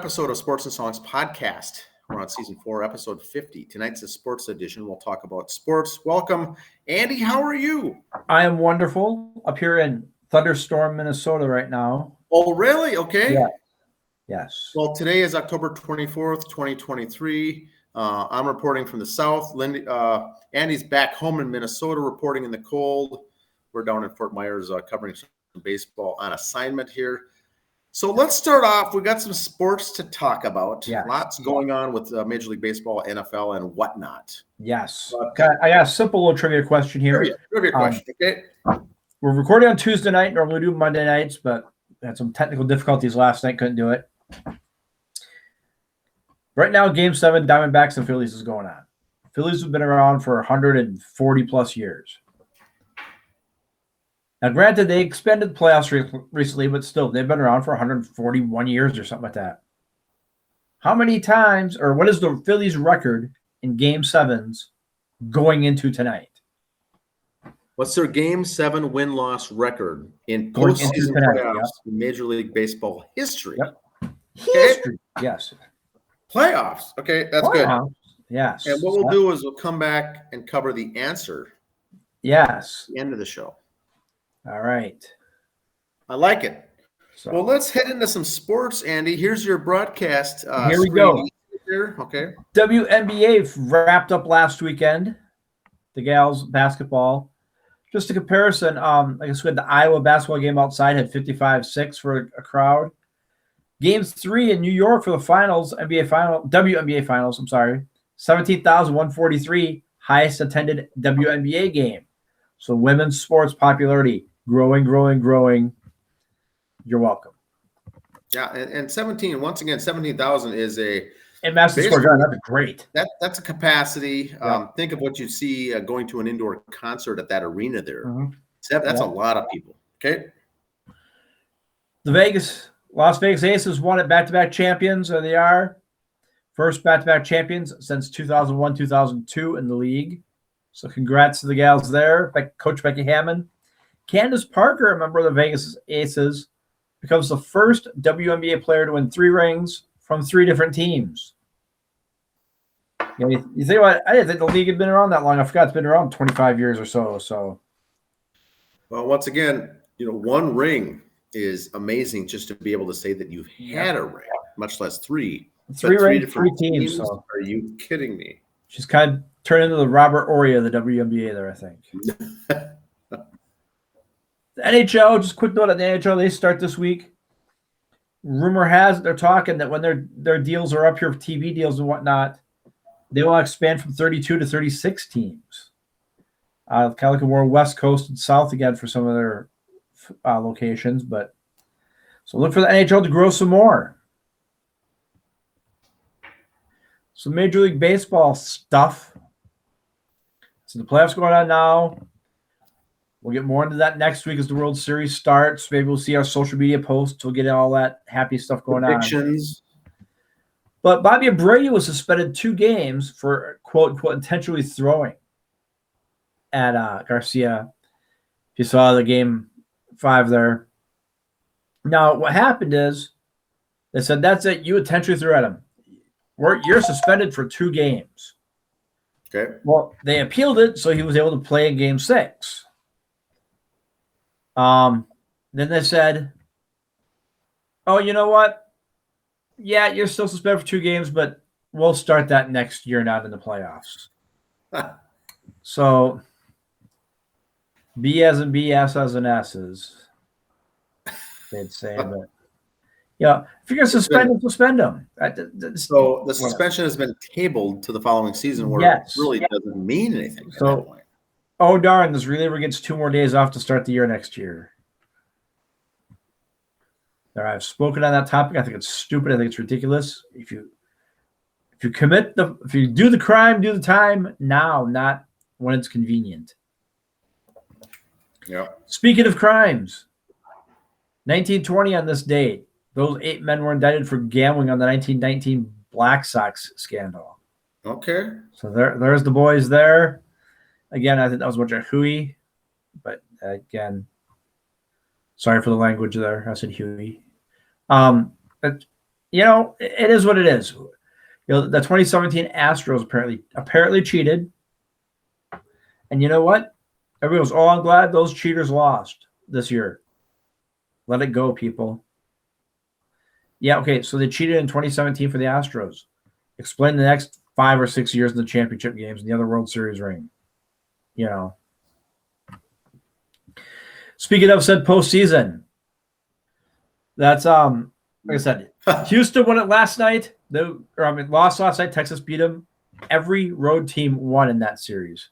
episode of Sports and Songs podcast. We're on season 4, episode 50. Tonight's the sports edition. We'll talk about sports. Welcome, Andy. How are you? I am wonderful. Up here in Thunderstorm, Minnesota right now. Oh, really? Okay. Yeah. Yes. Well, today is October 24th, 2023. I'm reporting from the south. Andy's back home in Minnesota reporting in the cold. We're down in Fort Myers covering some baseball on assignment here. So let's start off. We got some sports to talk about. Yes. Lots going on with Major League Baseball, NFL, and whatnot. Yes. I got a simple little trivia question here. Trivia question, okay? We're recording on Tuesday night. Normally we do Monday nights, but had some technical difficulties last night. Couldn't do it. Right now, Game 7, Diamondbacks and Phillies is going on. Phillies have been around for 140 plus years. Now, granted, they expanded the playoffs recently, but still, they've been around for 141 years or something like that. How many times, or what is the Phillies' record in Game 7s going into tonight? What's their Game 7 win-loss record in postseason playoffs in Major League Baseball history? Yep. History, yes. Playoffs. Okay, that's good. Yes. And what we'll do is we'll come back and cover the answer. Yes. At the end of the show. All right. I like it. So, well, let's head into some sports, Andy. Here's your broadcast. Here we go. Here. Okay. WNBA wrapped up last weekend. The gals basketball. Just a comparison, I guess we had the Iowa basketball game outside, had 55-6 for a crowd. Game 3 in New York for the finals, WNBA finals, 17,143, highest attended WNBA game. So women's sports popularity, growing. You're welcome. Yeah, and 17,000 is a and Madison Square Garden, that's great. That's a capacity. Yeah. Think of what you see going to an indoor concert at that arena there. Mm-hmm. That's a lot of people. Okay. The Las Vegas Aces won it back-to-back champions. They are first back-to-back champions since 2001-2002 in the league. So congrats to the gals there. Coach Becky Hammond. Candace Parker, a member of the Vegas Aces, becomes the first WNBA player to win 3 rings from 3 different teams. You think about it, I didn't think the league had been around that long. I forgot it's been around 25 years or so. Well, once again, 1 ring is amazing just to be able to say that you've had a ring, much less 3. 3 rings, 3 teams. So. Are you kidding me? She's kind of turned into the Robert Oria of the WNBA there, I think. The NHL, just a quick note on the NHL, they start this week. Rumor has it, they're talking that when their deals are up here, TV deals and whatnot, they will expand from 32 to 36 teams. Kind of looking more West Coast and South again for some of their locations. But so look for the NHL to grow some more. Some Major League Baseball stuff. So the playoffs going on now. We'll get more into that next week as the World Series starts. Maybe we'll see our social media posts. We'll get all that happy stuff going Predictions. on. But Bobby Abreu was suspended 2 games for, quote-unquote, intentionally throwing at Garcia. If you saw the Game 5 there. Now, what happened is they said, that's it. You intentionally threw at him. You're suspended for 2 games. Okay. Well, they appealed it, so he was able to play in Game 6. Then they said, oh, you know what? Yeah, you're still suspended for 2 games, but we'll start that next year, not in the playoffs. So B as in B, S as in S's, they'd say. But yeah, if you're going to suspend them. So the suspension has been tabled to the following season where it really doesn't mean anything at that point. Oh, darn, this reliever gets 2 more days off to start the year next year. There, I've spoken on that topic. I think it's stupid. I think it's ridiculous. If you do the crime, do the time now, not when it's convenient. Yeah. Speaking of crimes, 1920 on this date, those 8 men were indicted for gambling on the 1919 Black Sox scandal. Okay. So there's the boys there. Again, I think that was a bunch of hooey, but again, sorry for the language there. I said hooey. it is what it is. The 2017 Astros apparently cheated. And you know what? Everyone goes, oh, I'm glad those cheaters lost this year. Let it go, people. Yeah, okay, so they cheated in 2017 for the Astros. Explain the next 5 or 6 years in the championship games and the other World Series ring. Speaking of said postseason, that's like I said, Houston won it last night. Lost last night. Texas beat them. Every road team won in that series,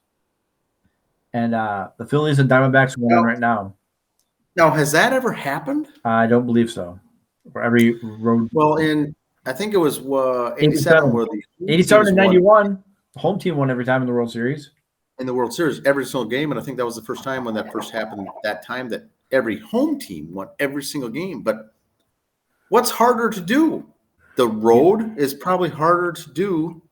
and the Phillies and Diamondbacks won right now. Now, has that ever happened? I don't believe so. For every road. Well, I think it was 87 where the 87 and 91. The home team won every time in the World Series. In the World Series, every single game, and I think that was the first time when that first happened. That time that every home team won every single game. But what's harder to do? The road is probably harder to do.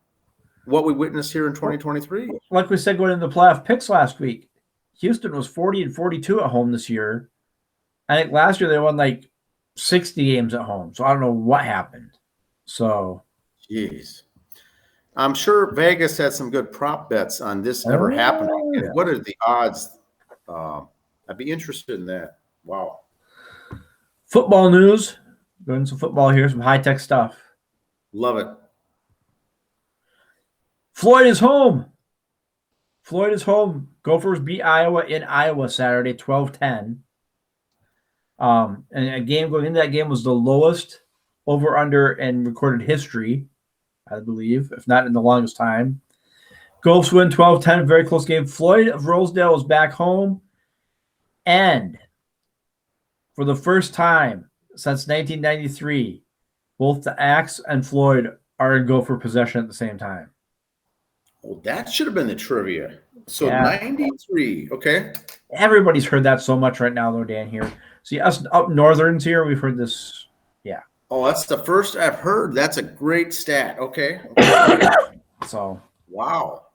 What we witnessed here in 2023. Like we said going into the playoff picks last week, Houston was 40 and 42 at home this year. I think last year they won like 60 games at home. So I don't know what happened. So, jeez. I'm sure Vegas had some good prop bets on this ever happening. Yeah. What are the odds? I'd be interested in that. Wow. Football news. Going some football here, some high-tech stuff. Love it. Floyd is home. Gophers beat Iowa in Iowa Saturday, 12-10. And a game going into that game was the lowest over-under in recorded history, I believe, if not in the longest time. Gophers win 12-10, very close game. Floyd of Rosedale is back home. And for the first time since 1993, both the Axe and Floyd are in Gopher possession at the same time. Well, that should have been the trivia. So 93, okay. Everybody's heard that so much right now, though, Dan, here. See, us up northerns here, we've heard this, yeah. Oh, that's the first I've heard. That's a great stat. Okay. So. Wow.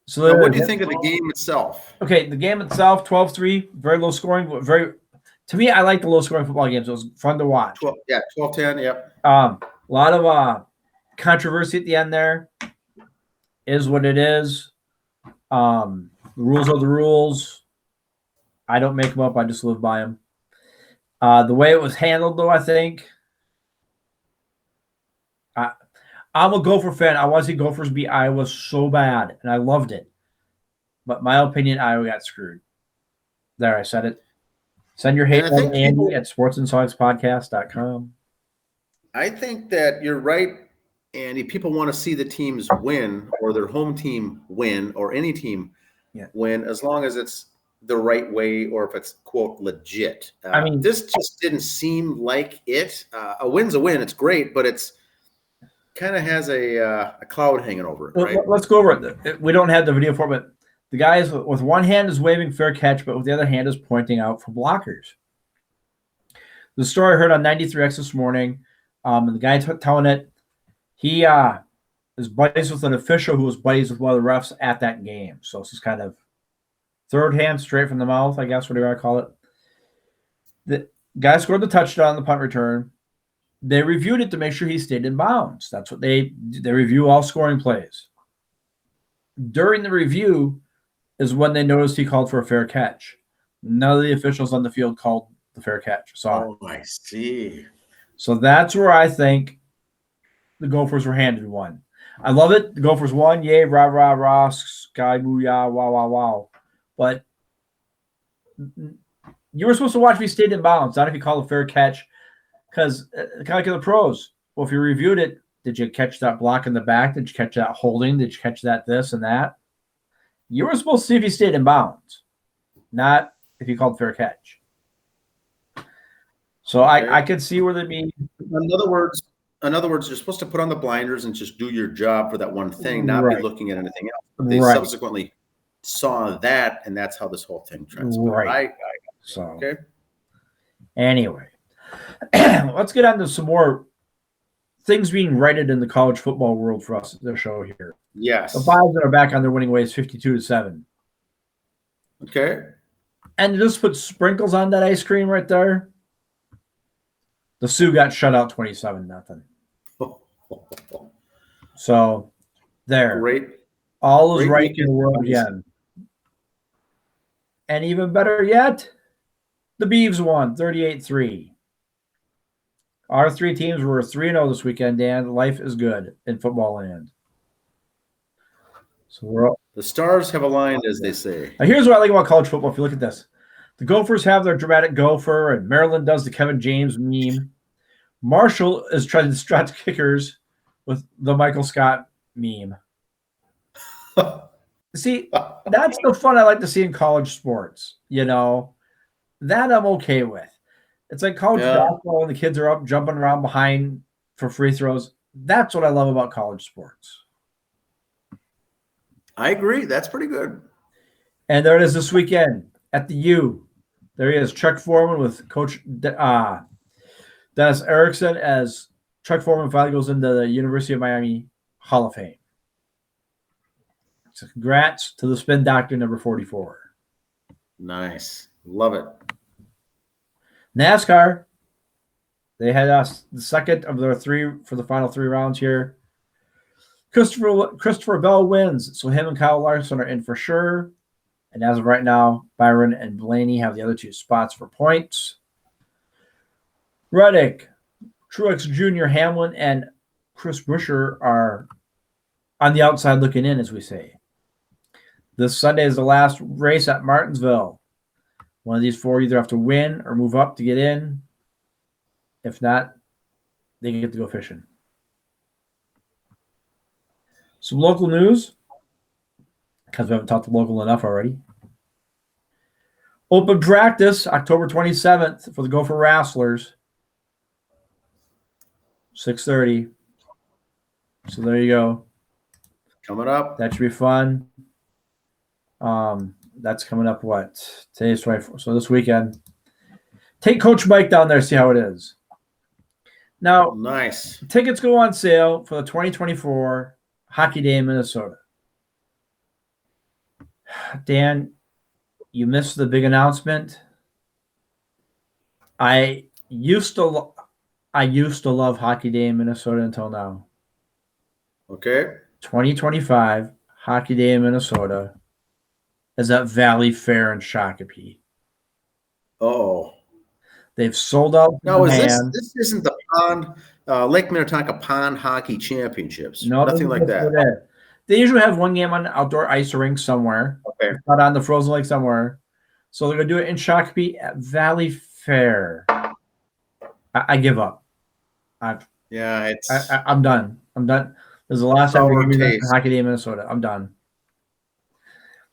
So now, what do you think of the game itself? Okay, the game itself, 12-3, very low scoring. To me, I like the low scoring football games. It was fun to watch. 12-10, yep. A lot of controversy at the end there. Is what it is. The rules are the rules. I don't make them up. I just live by them. The way it was handled, though, I think. I'm a Gopher fan. I want to see Gophers beat Iowa so bad, and I loved it. But my opinion, Iowa got screwed. There, I said it. Send your hate to Andy at sportsandsongspodcast.com. I think that you're right, Andy. People want to see the teams win or their home team win or any team win as long as it's the right way or if it's, quote, legit. I mean, this just didn't seem like it. A win's a win. It's great, but it's kind of has a cloud hanging over it, right? Let's go over it. We don't have the video for it, but the guy with one hand is waving fair catch, but with the other hand is pointing out for blockers. The story I heard on 93X this morning, and the guy telling it, he is buddies with an official who was buddies with one of the refs at that game. So this is kind of third hand straight from the mouth, I guess, whatever I call it. The guy scored the touchdown on the punt return. They reviewed it to make sure he stayed in bounds. That's what they review all scoring plays. During the review is when they noticed he called for a fair catch. None of the officials on the field called the fair catch. Oh, I see. So that's where I think the Gophers were handed one. I love it. The Gophers won. Yay, rah, rah, rah, sky, booyah, wow, wow, wow. But you were supposed to watch if he stayed in bounds, not if he called a fair catch. Because kind of like in the pros, well, if you reviewed it, did you catch that block in the back? Did you catch that holding? Did you catch that this and that? You were supposed to see if he stayed in bounds, not if he called fair catch. So okay. I could see where they'd be. In other words, you're supposed to put on the blinders and just do your job for that one thing, not be looking at anything else. But they subsequently saw that, and that's how this whole thing transpired. Right. Okay. Anyway. Let's get on to some more things being righted in the college football world for us to show here. Yes. The Bison are back on their winning ways, 52-7. Okay. And just put sprinkles on that ice cream right there. The Sioux got shut out 27-0. So there. Great. All is Great right in the world weekend. again. And even better yet, the Beavs won 38-3. Our three teams were 3-0 this weekend, Dan. Life is good in football land. So the stars have aligned, as they say. Now here's what I like about college football. If you look at this, the Gophers have their dramatic gopher, and Maryland does the Kevin James meme. Marshall is trying to distract kickers with the Michael Scott meme. See, that's the fun I like to see in college sports. That I'm okay with. It's like college basketball and the kids are up jumping around behind for free throws. That's what I love about college sports. I agree. That's pretty good. And there it is this weekend at the U. There he is, Chuck Foreman with Coach Dennis Erickson as Chuck Foreman finally goes into the University of Miami Hall of Fame. So congrats to the spin doctor number 44. Nice. Love it. NASCAR, they had the second of their three for the final three rounds here. Christopher Bell wins, so him and Kyle Larson are in for sure. And as of right now, Byron and Blaney have the other two spots for points. Reddick, Truex Jr., Hamlin, and Chris Buescher are on the outside looking in, as we say. This Sunday is the last race at Martinsville. One of these four either have to win or move up to get in. If not, they get to go fishing. Some local news, because we haven't talked to local enough already. Open practice October 27th for the Gopher Wrestlers. 6:30. So there you go. Coming up. That should be fun. That's coming up Today's 24. So this weekend. Take Coach Mike down there, see how it is. Now, nice. Tickets go on sale for the 2024 Hockey Day in Minnesota. Dan, you missed the big announcement. I used to love Hockey Day in Minnesota until now. Okay. 2025 Hockey Day in Minnesota is at Valley Fair in Shakopee. Oh. They've sold out. No, this isn't the pond Lake Minnetonka Pond Hockey Championships. No, nothing like that. They usually have one game on an outdoor ice rink somewhere. Okay. Not on the frozen lake somewhere. So they're gonna do it in Shakopee at Valley Fair. I give up. I'm done. I'm done. This is the last time we're going to Hockey Day in Minnesota. I'm done.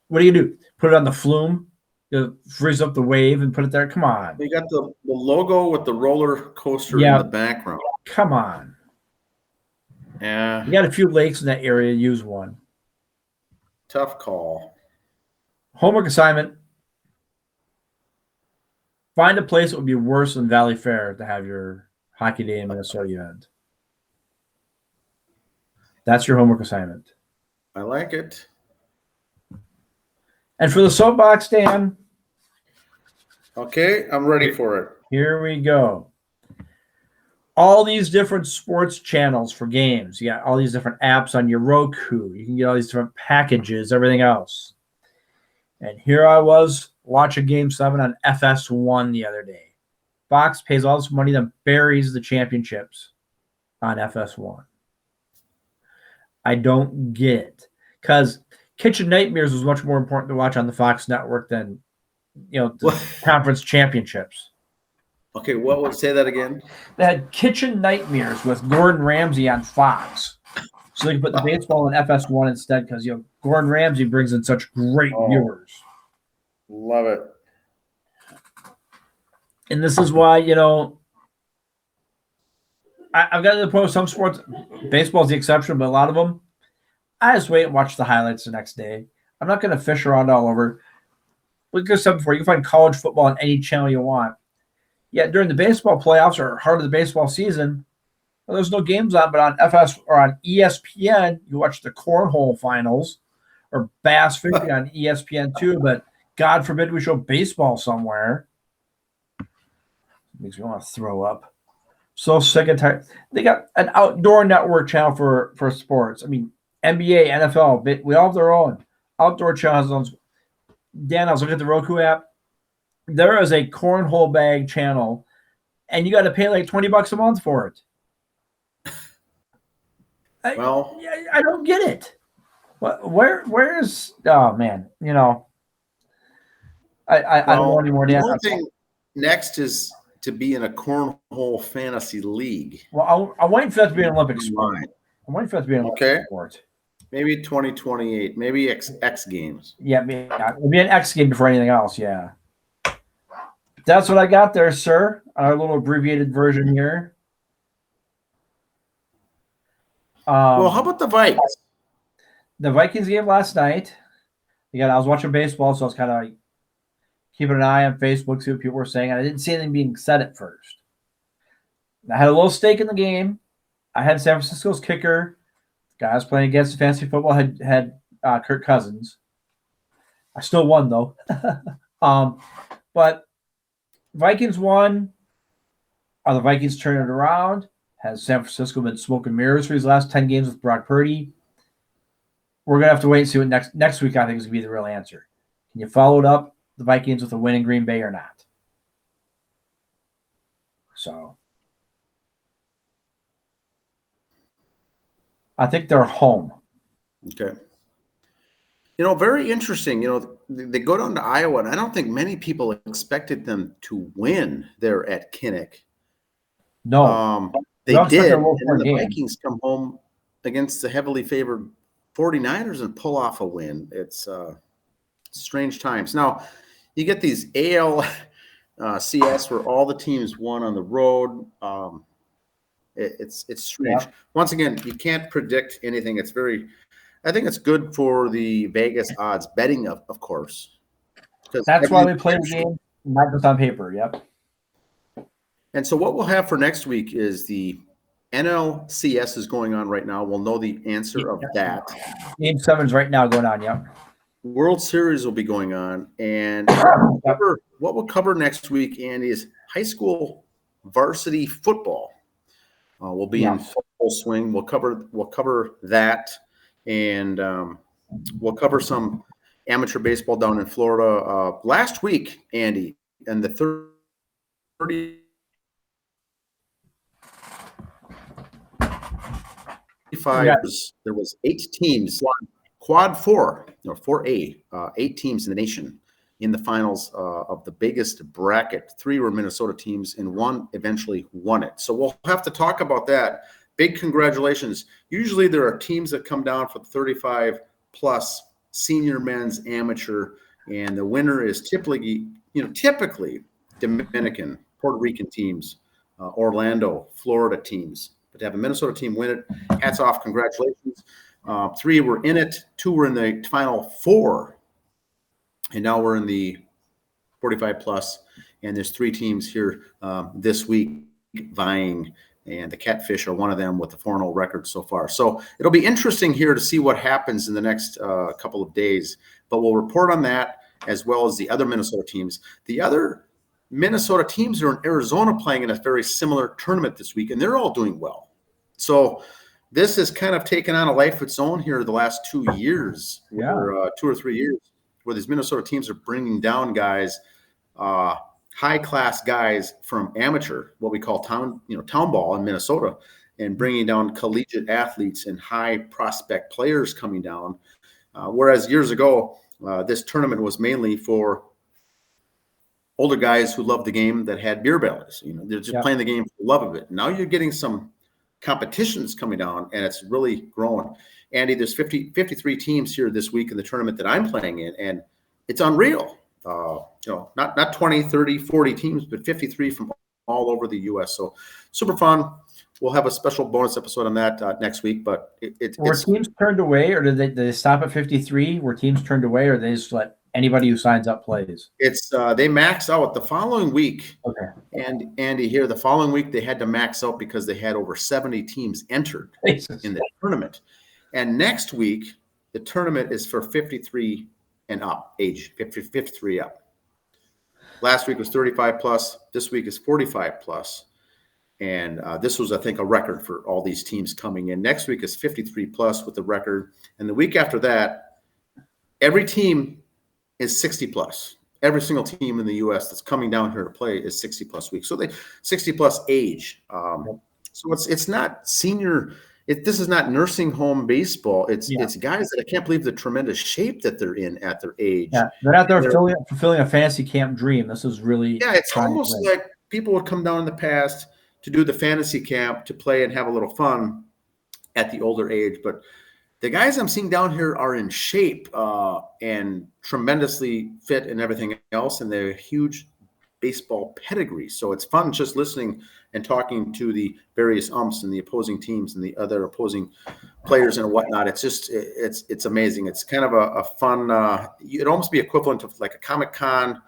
What do you do? Put it on the flume? You freeze up the wave and put it there? Come on. You got the logo with the roller coaster in the background. Come on. Yeah. You got a few lakes in that area. Use one. Tough call. Homework assignment. Find a place that would be worse than Valley Fair to have your Hockey Day in Minnesota event. That's your homework assignment. I like it. And for the soapbox, Dan. Okay, I'm ready for it. Here we go. All these different sports channels for games. You got all these different apps on your Roku. You can get all these different packages, everything else. And here I was watching Game 7 on FS1 the other day. Fox pays all this money, then buries the championships on FS1. I don't get it. Because Kitchen Nightmares was much more important to watch on the Fox network than, the conference championships. Okay, what would say that again? They had Kitchen Nightmares with Gordon Ramsay on Fox. So they can put the baseball in FS1 instead because, Gordon Ramsay brings in such great viewers. Love it. And this is why, I've got to the point with some sports, baseball is the exception, but a lot of them, I just wait and watch the highlights the next day. I'm not going to fish around all over. Like I said before, you can find college football on any channel you want. Yeah, during the baseball playoffs or heart of the baseball season, there's no games on, but on FS or on ESPN, you watch the cornhole finals or bass fishing on ESPN too, but God forbid we show baseball somewhere. Makes me want to throw up. So sick and tired. They got an outdoor network channel for sports. I mean, NBA, NFL, we all have their own outdoor channels. Dan, I was looking at the Roku app. There is a cornhole bag channel, and you got to pay like $20 a month for it. I don't get it. Where's oh man, I don't know anymore. The only thing next is to be in a cornhole fantasy league. Well, I'm waiting for that to be an Olympic sport. I'm waiting for that to be an Olympic sport. Maybe 2028, maybe X Games. Yeah, it'll be an X game before anything else. Yeah. That's what I got there, sir. Our little abbreviated version here. Well, how about the Vikings? The Vikings game last night. Again, I was watching baseball, so I was kind of like keeping an eye on Facebook, see what people were saying. And I didn't see anything being said at first. I had a little stake in the game. I had San Francisco's kicker. The guy I was playing against fantasy football had Kirk Cousins. I still won, though. But Vikings won. Are the Vikings turning it around? Has San Francisco been smoke and mirrors for these last 10 games with Brock Purdy? We're going to have to wait and see what next week I think is going to be the real answer. Can you follow it up, the Vikings, with a win in Green Bay or not? So I think they're home. Okay. Very interesting. They go down to Iowa, and I don't think many people expected them to win there at Kinnick. No. They did, and then the Vikings come home against the heavily favored 49ers and pull off a win. It's strange times. Now, you get these ALCS where all the teams won on the road. It's strange. Yeah. Once again, you can't predict anything. I think it's good for the Vegas odds betting, of course. That's why we play the game, not just on paper. Yep. And so what we'll have for next week is the NLCS is going on right now. We'll know the answer of that. Game 7's right now going on, yep. World Series will be going on. And what we'll cover next week, Andy, is high school varsity football. We'll be in full swing. We'll cover that. And we'll cover some amateur baseball down in Florida. Last week, Andy, and the 30 there was 8 teams, quad 4, 4A, 8 teams in the nation in the finals of the biggest bracket. 3 were Minnesota teams, and 1 eventually won it. So we'll have to talk about that. Big congratulations. Usually there are teams that come down for the 35-plus senior men's amateur, and the winner is typically Dominican, Puerto Rican teams, Orlando, Florida teams. But to have a Minnesota team win it, hats off, congratulations. 3 were in it, 2 were in the final 4, and now we're in the 45-plus, and there's 3 teams here this week vying, and the Catfish are one of them with the 4-0 record so far. So it'll be interesting here to see what happens in the next couple of days, but we'll report on that as well as the other Minnesota teams. The other Minnesota teams are in Arizona playing in a very similar tournament this week, and they're all doing well. So this has kind of taken on a life of its own here the last 2 years, or 2 or 3 years, where these Minnesota teams are bringing down guys, high-class guys from amateur, what we call town ball in Minnesota, and bringing down collegiate athletes and high prospect players coming down. Whereas years ago, this tournament was mainly for older guys who loved the game that had beer bellies. They're just playing the game for the love of it. Now you're getting some competitions coming down, and it's really growing. Andy, there's 53 teams here this week in the tournament that I'm playing in, and it's unreal. Not 20, 30, 40 teams, but 53 from all over the U.S. So super fun. We'll have a special bonus episode on that next week. But were teams turned away, or did they stop at 53? Were teams turned away, or they just let anybody who signs up plays? It's they max out the following week. Okay. And Andy, here the following week they had to max out because they had over 70 teams entered in the tournament. And next week the tournament is for 53 and up, age 53 up. Last week was 35 plus. This week is 45 plus. And this was, I think, a record for all these teams coming in. Next week is 53 plus with the record. And the week after that, every team is 60 plus. Every single team in the U.S. that's coming down here to play is 60 plus weeks. So they 60 plus age. So it's not senior. This is not nursing home baseball. It's guys that I can't believe the tremendous shape that they're in at their age. Yeah, they're not there fulfilling a fantasy camp dream. This is really it's almost like people would come down in the past to do the fantasy camp to play and have a little fun at the older age. But the guys I'm seeing down here are in shape and tremendously fit and everything else, and they're huge baseball pedigree. So it's fun just listening and talking to the various umps and the opposing teams and the other opposing players and whatnot. It's just it's amazing. It's kind of a fun. It'd almost be equivalent to like a Comic-Con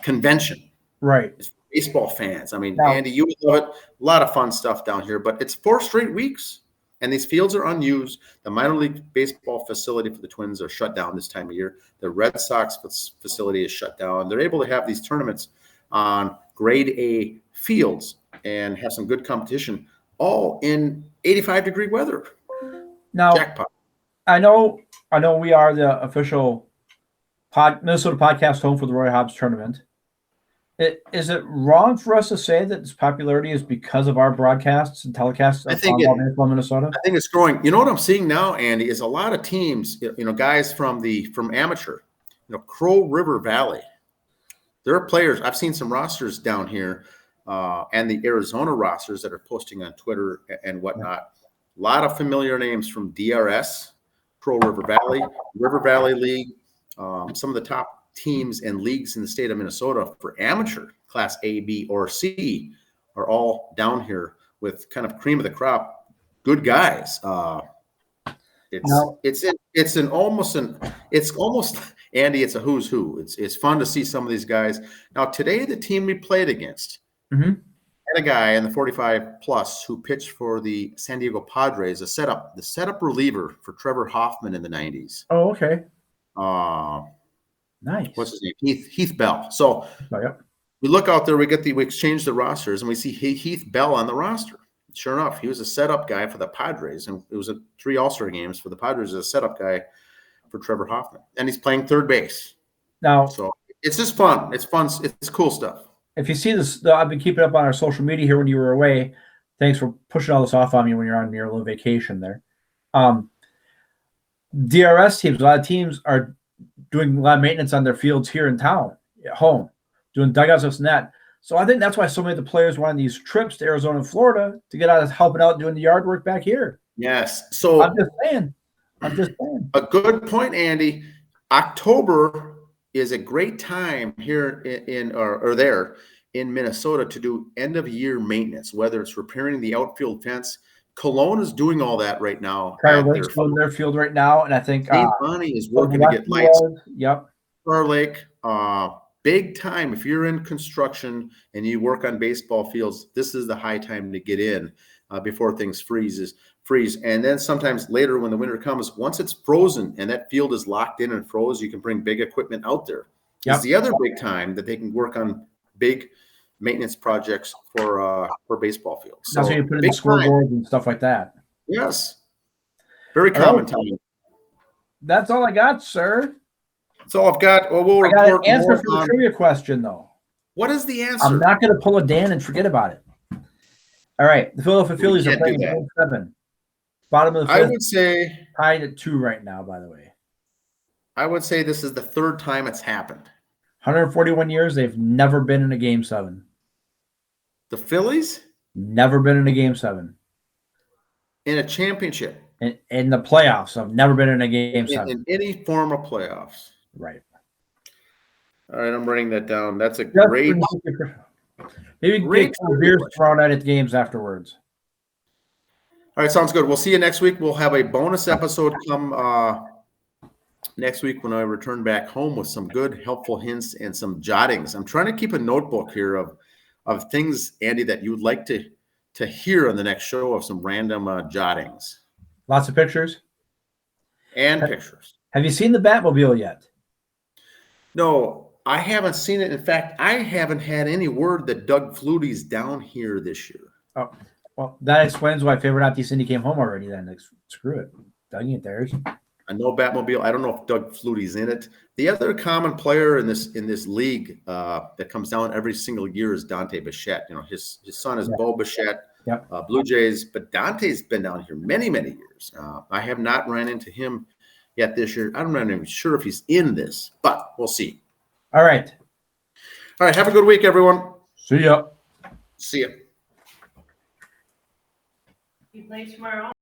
convention, right? It's baseball fans. I mean, Andy, you would love it. A lot of fun stuff down here, but it's 4 straight weeks. And these fields are unused. The minor league baseball facility for the Twins are shut down this time of year. The Red Sox facility is shut down. They're able to have these tournaments on grade A fields and have some good competition, all in 85-degree weather. Now, jackpot. I know we are the official Minnesota podcast home for the Roy Hobbs tournament. Is it wrong for us to say that this popularity is because of our broadcasts and telecasts? I think Minnesota. I think it's growing. You know what I'm seeing now, Andy, is a lot of teams. Guys from amateur. Crow River Valley. There are players. I've seen some rosters down here, and the Arizona rosters that are posting on Twitter and whatnot. A lot of familiar names from DRS, Crow River Valley League. Some of the top teams and leagues in the state of Minnesota for amateur class A, B, or C are all down here with kind of cream of the crop, good guys. It's almost Andy. It's a who's who. It's fun to see some of these guys. Now today, the team we played against had a guy in the 45 plus who pitched for the San Diego Padres, the setup reliever for Trevor Hoffman in the 90s. Oh, okay. Nice. What's his name? Heath Bell. So we look out there, we exchange the rosters, and we see Heath Bell on the roster. Sure enough, he was a setup guy for the Padres, and it was 3 All-Star games for the Padres as a setup guy for Trevor Hoffman, and he's playing third base. Now, so it's just fun. It's fun. It's cool stuff. If you see this, I've been keeping up on our social media here when you were away. Thanks for pushing all this off on me when you're on your little vacation there. DRS teams, a lot of teams are doing a lot of maintenance on their fields here in town, at home, doing dugouts, this and that. So I think that's why so many of the players went on these trips to Arizona and Florida to get out of helping out doing the yard work back here. Yes. So I'm just saying. A good point, Andy. October is a great time here there in Minnesota to do end of year maintenance, whether it's repairing the outfield fence. Cologne is doing all that right now. Prior Lake's doing their field right now, and I think Bonnie is working to get lights. Yep. Prior Lake, big time. If you're in construction and you work on baseball fields, this is the high time to get in before things freeze. And then sometimes later when the winter comes, once it's frozen and that field is locked in and froze, you can bring big equipment out there. Yep. It's the other big time that they can work on big maintenance projects for baseball fields. So that's when you put in the scoreboards and stuff like that. Yes. Very common time. That's all I got, sir. That's all I've got. Well, we'll got an answer for the trivia question, though. What is the answer? I'm not going to pull a Dan and forget about it. All right. The Philadelphia Phillies are playing Game 7. Bottom of the fifth. I would say tied at 2 right now, by the way. I would say this is the 3rd time it's happened. 141 years, they've never been in a Game 7. The Phillies? Never been in a Game 7. In a championship? In the playoffs. I've never been in a Game 7. In any form of playoffs. Right. All right, I'm writing that down. That's a great... Maybe get some beers thrown at games afterwards. All right, sounds good. We'll see you next week. We'll have a bonus episode come next week when I return back home with some good, helpful hints and some jottings. I'm trying to keep a notebook here of things, Andy, that you would like to hear on the next show, of some random jottings. Lots of pictures? And pictures. Have you seen the Batmobile yet? No, I haven't seen it. In fact, I haven't had any word that Doug Flutie's down here this year. Oh, well, that explains why Favorite Not Cindy came home already. Then like, screw it, Doug ain't theirs. I know Batmobile. I don't know if Doug Flutie's in it. The other common player in this league that comes down every single year is Dante Bichette. You know, his son is Bo Bichette, Blue Jays. But Dante's been down here many, many years. I have not ran into him yet this year. I'm not even sure if he's in this, but we'll see. All right. All right. Have a good week, everyone. See ya. See ya. You play tomorrow?